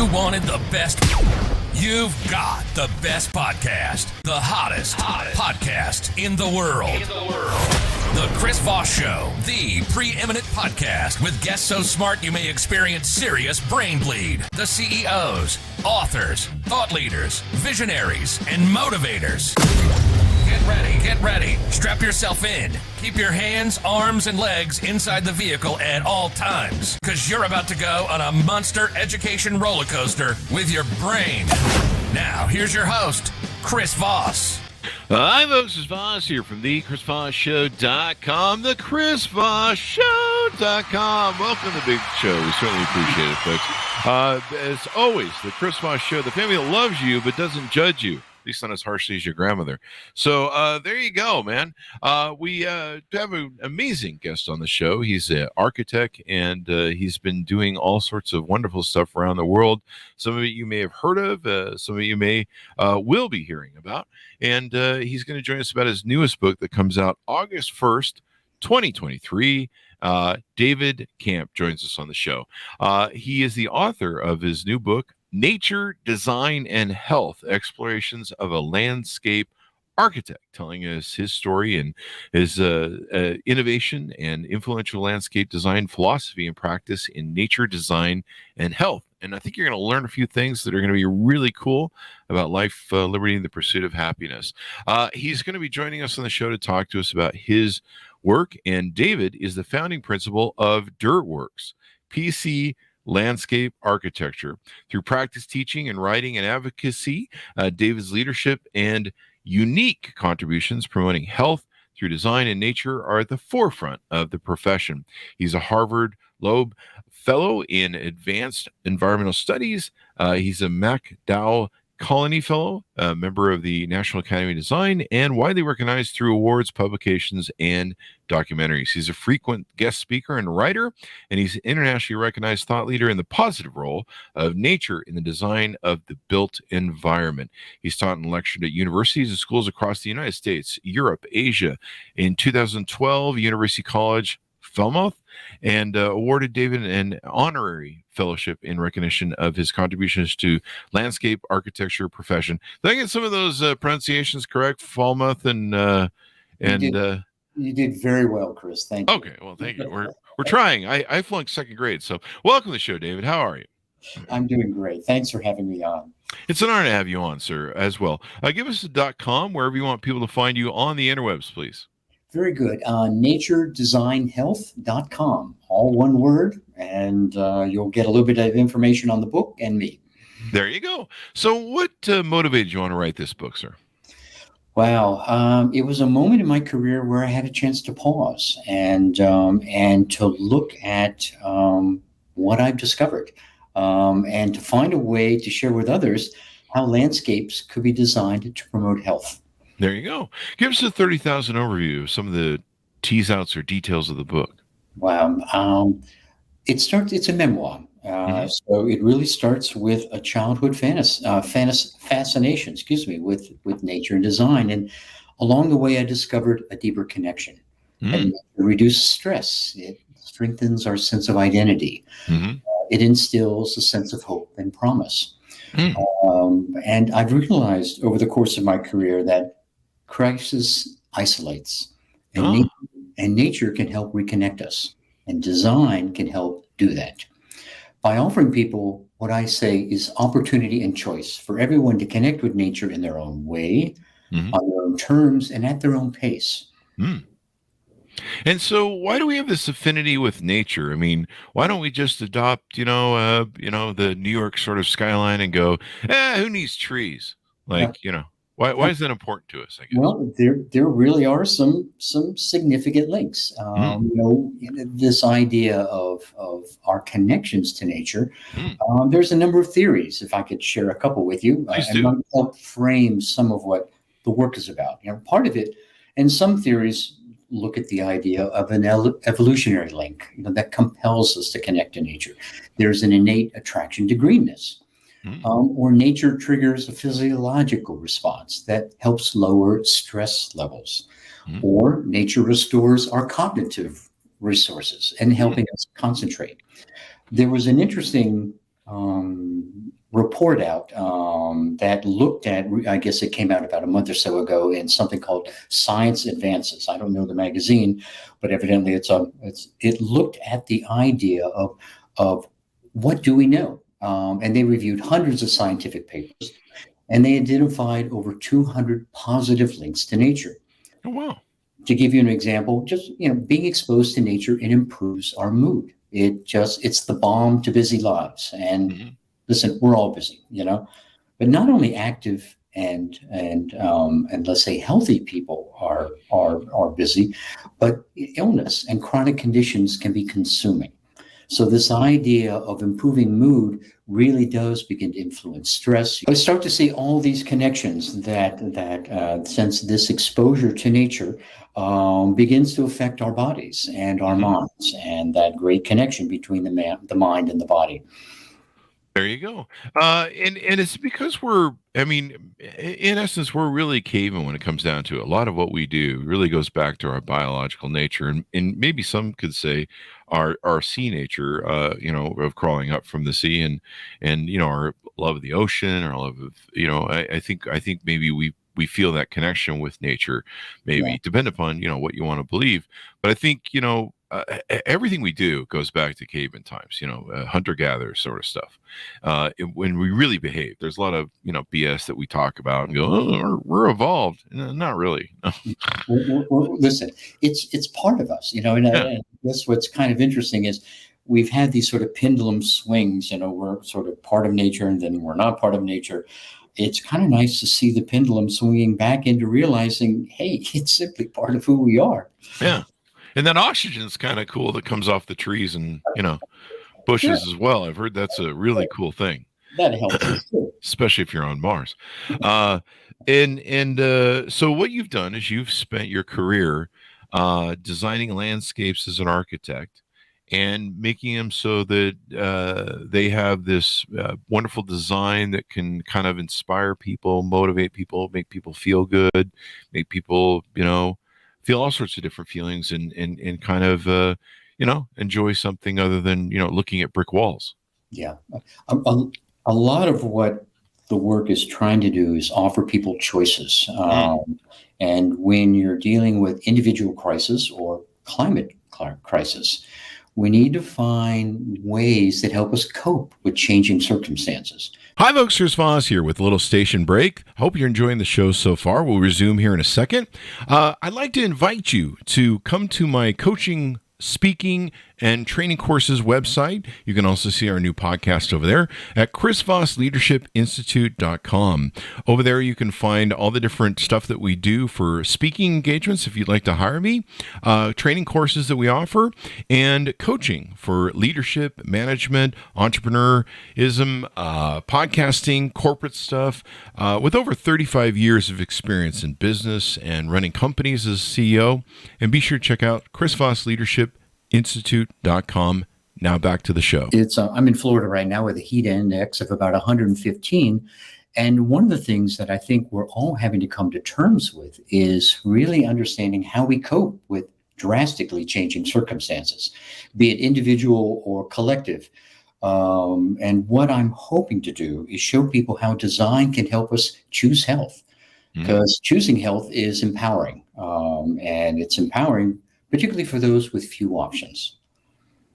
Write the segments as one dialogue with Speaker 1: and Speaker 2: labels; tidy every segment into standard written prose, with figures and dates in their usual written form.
Speaker 1: You wanted the best. You've got the best podcast. The hottest podcast in the world. The Chris Voss Show, the preeminent podcast with guests so smart you may experience serious brain bleed. The CEOs, authors, thought leaders, visionaries, and motivators. Get ready. Strap yourself in. Keep your hands, arms, and legs inside the vehicle at all times, because you're about to go on a monster education roller coaster with your brain. Now, here's your host, Chris Voss.
Speaker 2: Hi, folks. It's Voss here from the ChrisVossShow.com, the ChrisVossShow.com. Welcome to the big show. We certainly appreciate it, folks. As always, the Chris Voss Show, the family that loves you but doesn't judge you, at least not as harshly as your grandmother. So there you go, man. We have an amazing guest on the show. He's an architect, and he's been doing all sorts of wonderful stuff around the world. Some of it you may have heard of. Some of it you may will be hearing about. And he's going to join us about his newest book that comes out August 1st, 2023. David Kamp joins us on the show. He is the author of his new book, Nature, Design, and Health, Explorations of a Landscape Architect, telling us his story and his innovation and influential landscape design philosophy and practice in nature, design, and health. And I think you're going to learn a few things that are going to be really cool about life, liberty, and the pursuit of happiness. He's going to be joining us on the show to talk to us about his work. And David is the founding principal of Dirtworks, PC landscape architecture. Through practice, teaching, and writing and advocacy, David's leadership and unique contributions promoting health through design and nature are at the forefront of the profession. He's a Harvard Loeb Fellow in Advanced Environmental Studies. He's a MacDowell Colony Fellow, a member of the National Academy of Design, and widely recognized through awards, publications, and documentaries. He's a frequent guest speaker and writer, and he's an internationally recognized thought leader in the positive role of nature in the design of the built environment. He's taught and lectured at universities and schools across the United States, Europe, Asia. In 2012, University College Falmouth, and awarded David an honorary fellowship in recognition of his contributions to landscape architecture profession. Did I get some of those pronunciations correct? Falmouth and
Speaker 3: you did very well, Chris. Thank you.
Speaker 2: Okay, well, thank you. We're trying. I flunked second grade, so welcome to the show, David. How are you?
Speaker 3: I'm doing great. Thanks for having me on.
Speaker 2: It's an honor to have you on, sir, as well. Give us a .com wherever you want people to find you on the interwebs, please.
Speaker 3: Very good. naturedesignhealth.com, all one word, and you'll get a little bit of information on the book and me.
Speaker 2: There you go. So what motivated you on to write this book, sir?
Speaker 3: Wow. It was a moment in my career where I had a chance to pause and to look at what I've discovered and to find a way to share with others how landscapes could be designed to promote health.
Speaker 2: There you go. Give us a 30,000 overview of some of the tease outs or details of the book.
Speaker 3: Wow. It's a memoir. So it really starts with a childhood fascination, with nature and design. And along the way, I discovered a deeper connection. And it reduces stress. It strengthens our sense of identity. It instills a sense of hope and promise. And I've realized over the course of my career that crisis isolates, and nature can help reconnect us, and design can help do that. By offering people what I say is opportunity and choice for everyone to connect with nature in their own way, on their own terms, and at their own pace.
Speaker 2: And so why do we have this affinity with nature? I mean, why don't we just adopt, the New York sort of skyline and go, who needs trees? Why is that important to us, I guess?
Speaker 3: Well, there really are some significant links. This idea of our connections to nature. There's a number of theories. If I could share a couple with you, and help frame some of what the work is about. Part of it, and some theories look at the idea of an evolutionary link, that compels us to connect to nature. There's an innate attraction to greenness. Or nature triggers a physiological response that helps lower stress levels. Or nature restores our cognitive resources and helping us concentrate. There was an interesting report out that looked at, I guess it came out about a month or so ago in something called Science Advances. I don't know the magazine, but evidently it looked at the idea of what do we know? And they reviewed hundreds of scientific papers, and they identified over 200 positive links to nature.
Speaker 2: Oh, wow.
Speaker 3: To give you an example, just being exposed to nature, it improves our mood. It's the balm to busy lives. And listen, we're all busy, but not only active and let's say healthy people are busy, but illness and chronic conditions can be consuming. So this idea of improving mood really does begin to influence stress. I start to see all these connections that since this exposure to nature begins to affect our bodies and our minds, and that great connection between the mind and the body.
Speaker 2: There you go. And it's because in essence, we're really cavemen when it comes down to it. A lot of what we do really goes back to our biological nature, and maybe some could say our sea nature, of crawling up from the sea, and our love of the ocean, our love of, I think maybe we feel that connection with nature, maybe depend upon, what you want to believe. But I think, everything we do goes back to caveman times, hunter-gatherer sort of stuff. When we really behave, there's a lot of, BS that we talk about and go, oh, we're evolved. No, not really.
Speaker 3: Well, listen, it's part of us, and that's what's kind of interesting is we've had these sort of pendulum swings, we're sort of part of nature and then we're not part of nature. It's kind of nice to see the pendulum swinging back into realizing, hey, it's simply part of who we are.
Speaker 2: Yeah. And then oxygen is kind of cool that comes off the trees and, bushes as well. I've heard that's a really cool thing.
Speaker 3: That helps too.
Speaker 2: Especially if you're on Mars. So what you've done is you've spent your career designing landscapes as an architect and making them so that they have this wonderful design that can kind of inspire people, motivate people, make people feel good, make people, feel all sorts of different feelings and kind of, enjoy something other than, looking at brick walls.
Speaker 3: Yeah. A lot of what the work is trying to do is offer people choices. And when you're dealing with individual crisis or climate crisis, we need to find ways that help us cope with changing circumstances.
Speaker 2: Hi, folks. Chris Voss here with a little station break. Hope you're enjoying the show so far. We'll resume here in a second. I'd like to invite you to come to my coaching, speaking, and training courses website. You can also see our new podcast over there at chrisvossleadershipinstitute.com. Over there, you can find all the different stuff that we do for speaking engagements if you'd like to hire me, training courses that we offer, and coaching for leadership, management, entrepreneurism, podcasting, corporate stuff. With over 35 years of experience in business and running companies as CEO. And be sure to check out chrisvossleadershipinstitute.com. Now back to the show. I'm in
Speaker 3: Florida right now with a heat index of about 115. And one of the things that I think we're all having to come to terms with is really understanding how we cope with drastically changing circumstances, be it individual or collective. And what I'm hoping to do is show people how design can help us choose health, because choosing health is empowering. And it's empowering, particularly for those with few options.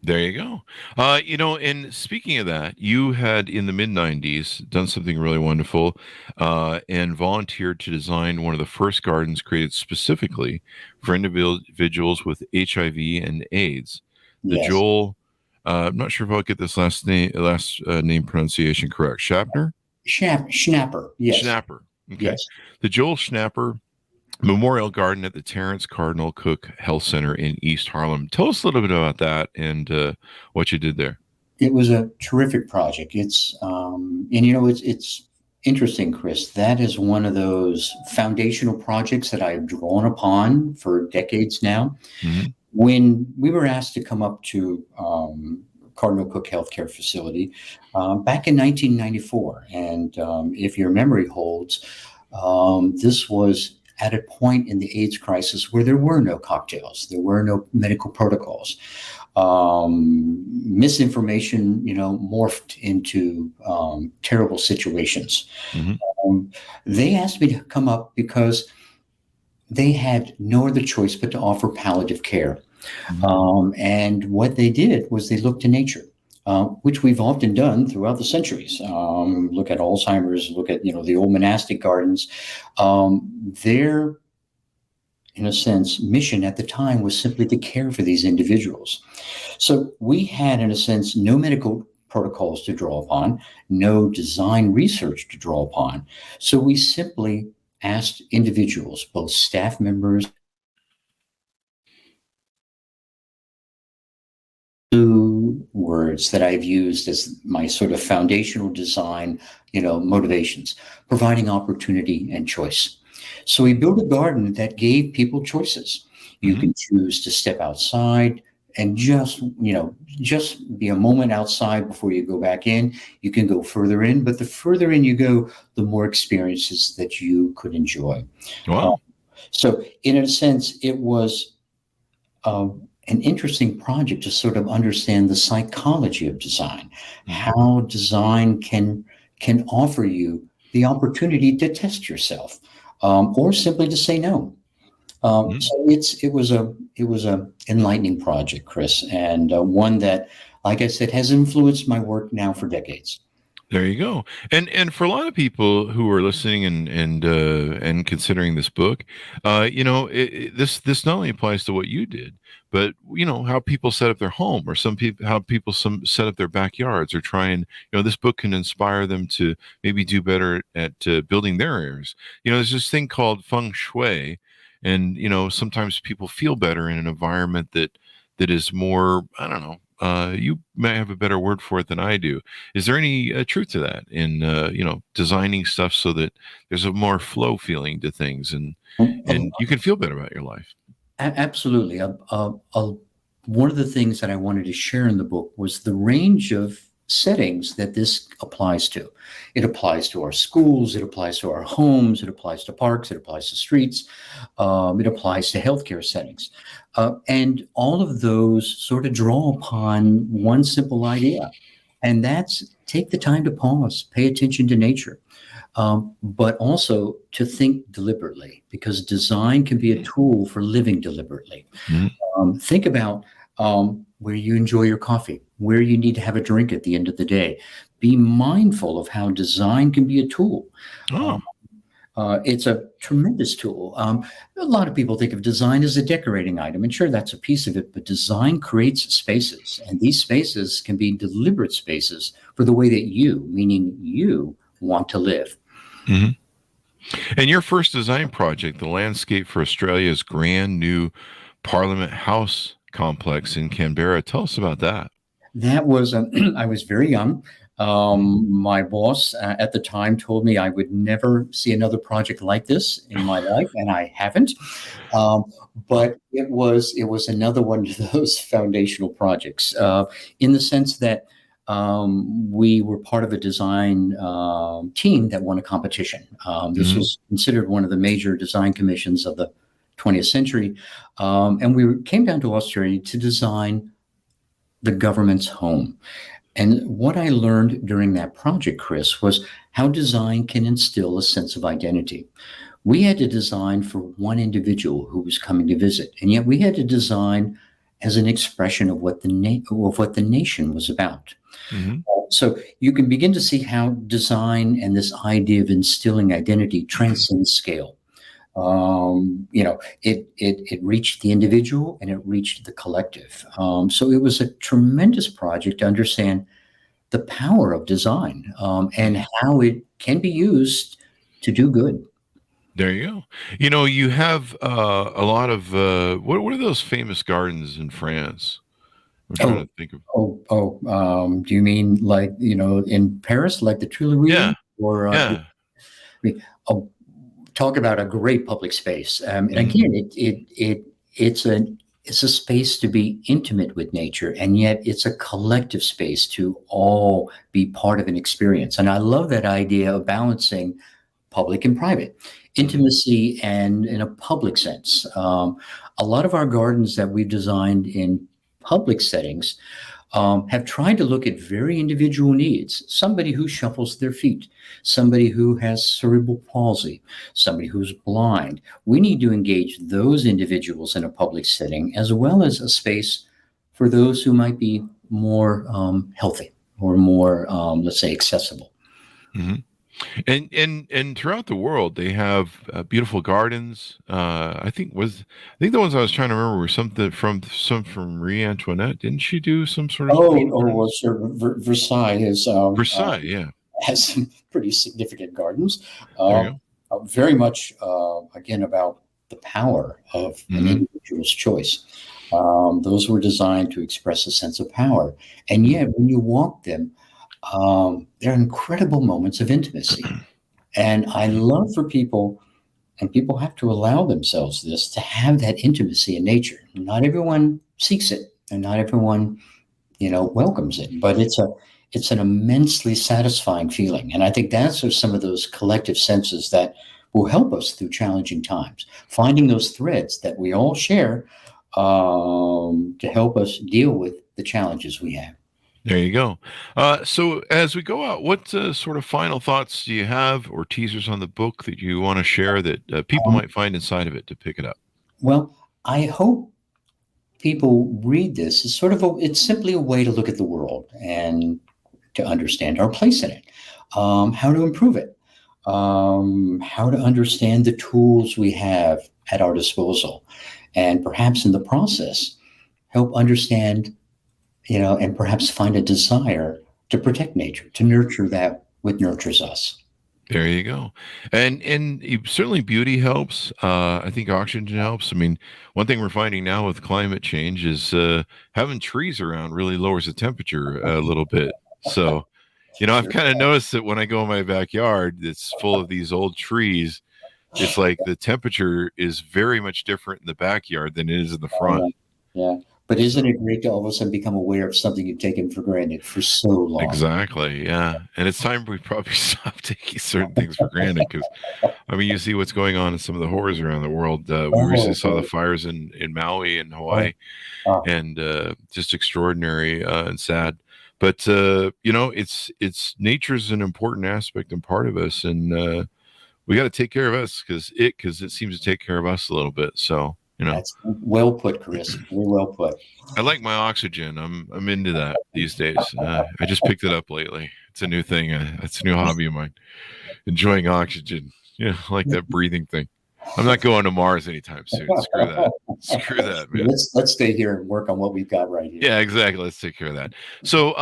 Speaker 2: There you go. And speaking of that, you had in the mid-90s done something really wonderful and volunteered to design one of the first gardens created specifically for individuals with HIV and AIDS. The
Speaker 3: Yes.
Speaker 2: Joel, I'm not sure if I'll get this last name pronunciation correct. Schnapper?
Speaker 3: Schnapper. Yes.
Speaker 2: Schnapper. Okay.
Speaker 3: Yes.
Speaker 2: The Joel Schnapper Memorial Garden at the Terrence Cardinal Cook Health Center in East Harlem. Tell us a little bit about that and what you did there.
Speaker 3: It was a terrific project. It's it's interesting, Chris. That is one of those foundational projects that I've drawn upon for decades now.
Speaker 2: Mm-hmm.
Speaker 3: When we were asked to come up to Cardinal Cook Healthcare Facility back in 1994, and if your memory holds, this was at a point in the AIDS crisis where there were no cocktails, there were no medical protocols. misinformation, morphed into terrible situations.
Speaker 2: Mm-hmm.
Speaker 3: They asked me to come up because they had no other choice but to offer palliative care. And what they did was they looked to nature, which we've often done throughout the centuries. Look at Alzheimer's, look at, the old monastic gardens. Their, in a sense, mission at the time was simply to care for these individuals. So we had, in a sense, no medical protocols to draw upon, no design research to draw upon. So we simply asked individuals, both staff members, two words that I've used as my sort of foundational design, motivations, providing opportunity and choice. So we built a garden that gave people choices. You can choose to step outside and just be a moment outside before you go back in. You can go further in, but the further in you go, the more experiences that you could enjoy.
Speaker 2: Wow.
Speaker 3: So in a sense, it was an interesting project to sort of understand the psychology of design, how design can offer you the opportunity to test yourself, or simply to say no. So it was a enlightening project, Chris, and one that, like I said, has influenced my work now for decades.
Speaker 2: There you go. And for a lot of people who are listening and considering this book, this not only applies to what you did, but how people set up their home, or how people set up their backyards, or try and this book can inspire them to maybe do better at building their areas. There's this thing called feng shui, and sometimes people feel better in an environment that is more, I don't know. You may have a better word for it than I do. Is there any truth to that in designing stuff so that there's a more flow feeling to things, and you can feel better about your life?
Speaker 3: Absolutely. One of the things that I wanted to share in the book was the range of settings that this applies to. It applies to our schools, it applies to our homes, it applies to parks, it applies to streets, it applies to healthcare settings. And all of those sort of draw upon one simple idea, and that's take the time to pause, pay attention to nature, but also to think deliberately, because design can be a tool for living deliberately. Think about where you enjoy your coffee, where you need to have a drink at the end of the day. Be mindful of how design can be a tool. It's a tremendous tool. A lot of people think of design as a decorating item, and sure, that's a piece of it, but design creates spaces, and these spaces can be deliberate spaces for the way that you, meaning you, want to live.
Speaker 2: And your first design project, the landscape for Australia's grand new Parliament House complex in Canberra. Tell us about that.
Speaker 3: That was, I was very young. My boss at the time told me I would never see another project like this in my life, and I haven't. But it was another one of those foundational projects, in the sense that we were part of a design team that won a competition. This was considered one of the major design commissions of the 20th century. And we came down to Australia to design the government's home. And what I learned during that project, Chris, was how design can instill a sense of identity. We had to design for one individual who was coming to visit, and yet we had to design as an expression of what the nation was about. So you can begin to see how design and this idea of instilling identity transcends scale. It reached the individual and it reached the collective. So it was a tremendous project to understand the power of design and how it can be used to do good.
Speaker 2: There you go. You have a lot of what are those famous gardens in France? I'm trying to think of.
Speaker 3: Do you mean like in Paris, like the Tuileries?
Speaker 2: Yeah.
Speaker 3: Or talk about a great public space. And again, it's a space to be intimate with nature, and yet it's a collective space to all be part of an experience. And I love that idea of balancing public and private, intimacy and in a public sense. A lot of our gardens that we've designed in public settings have tried to look at very individual needs. Somebody who shuffles their feet, somebody who has cerebral palsy, somebody who's blind. We need to engage those individuals in a public setting, as well as a space for those who might be more healthy or more, let's say, accessible.
Speaker 2: Mm-hmm. And throughout the world, they have beautiful gardens. I think the ones I was trying to remember were some from Marie Antoinette. Didn't she do some sort of?
Speaker 3: Well, sir, Versailles
Speaker 2: Versailles, yeah,
Speaker 3: has some pretty significant gardens.
Speaker 2: There you go.
Speaker 3: Very much, again, about the power of an individual's choice. Those were designed to express a sense of power, and yet when you walk them, they're incredible moments of intimacy. And I love for people, and people have to allow themselves this, to have that intimacy in nature. Not everyone seeks it, and not everyone, welcomes it, but it's an immensely satisfying feeling. And I think that's some of those collective senses that will help us through challenging times, finding those threads that we all share to help us deal with the challenges we have.
Speaker 2: There you go. So as we go out, what sort of final thoughts do you have, or teasers on the book that you want to share that people might find inside of it to pick it up?
Speaker 3: Well, I hope people read this as it's simply a way to look at the world and to understand our place in it, how to improve it, how to understand the tools we have at our disposal, and perhaps in the process, help understand and perhaps find a desire to protect nature, to nurture that which nurtures us.
Speaker 2: There you go. And certainly beauty helps. I think oxygen helps. I mean, one thing we're finding now with climate change is having trees around really lowers the temperature a little bit. So, I've kind of noticed that when I go in my backyard, it's full of these old trees. It's like the temperature is very much different in the backyard than it is in the front.
Speaker 3: Yeah. But isn't it great to all of a sudden become aware of something you've taken for granted for so long?
Speaker 2: Exactly, yeah. And it's time we probably stop taking certain things for granted, because, you see what's going on in some of the horrors around the world. We recently saw the fires in Maui and Hawaii, and just extraordinary and sad. But, it's nature's an important aspect and part of us, and we got to take care of us because it seems to take care of us a little bit. So.
Speaker 3: That's well put, Chris. Very well put.
Speaker 2: I like my oxygen. I'm into that these days. I just picked it up lately. It's a new thing. It's a new hobby of mine. Enjoying oxygen. I like that breathing thing. I'm not going to Mars anytime soon. Screw that. Screw that, man.
Speaker 3: Let's stay here and work on what we've got right here.
Speaker 2: Yeah, exactly. Let's take care of that. So,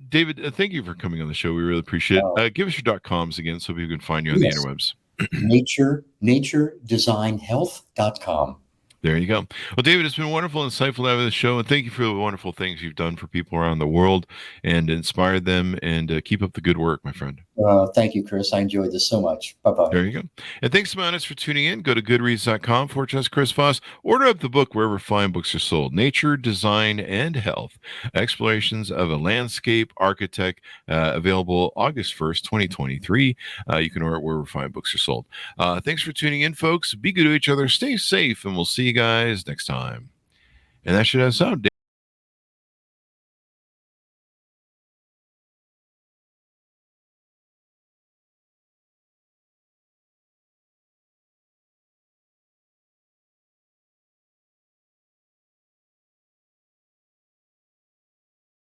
Speaker 2: David, thank you for coming on the show. We really appreciate it. Give us your .coms again so people can find you on the interwebs.
Speaker 3: naturedesignhealth.com.
Speaker 2: There you go. Well, David, it's been wonderful and insightful to have this show, and thank you for the wonderful things you've done for people around the world and inspired them, and keep up the good work, my friend.
Speaker 3: Thank you, Chris. I enjoyed this so much. Bye-bye.
Speaker 2: There you go. And thanks to my audience for tuning in. Go to goodreads.com/Chris Voss. Order up the book wherever fine books are sold. Nature, Design, and Health. Explorations of a Landscape Architect. Available August 1st, 2023. You can order it wherever fine books are sold. Thanks for tuning in, folks. Be good to each other. Stay safe, and we'll see you guys next time. And that should have sound.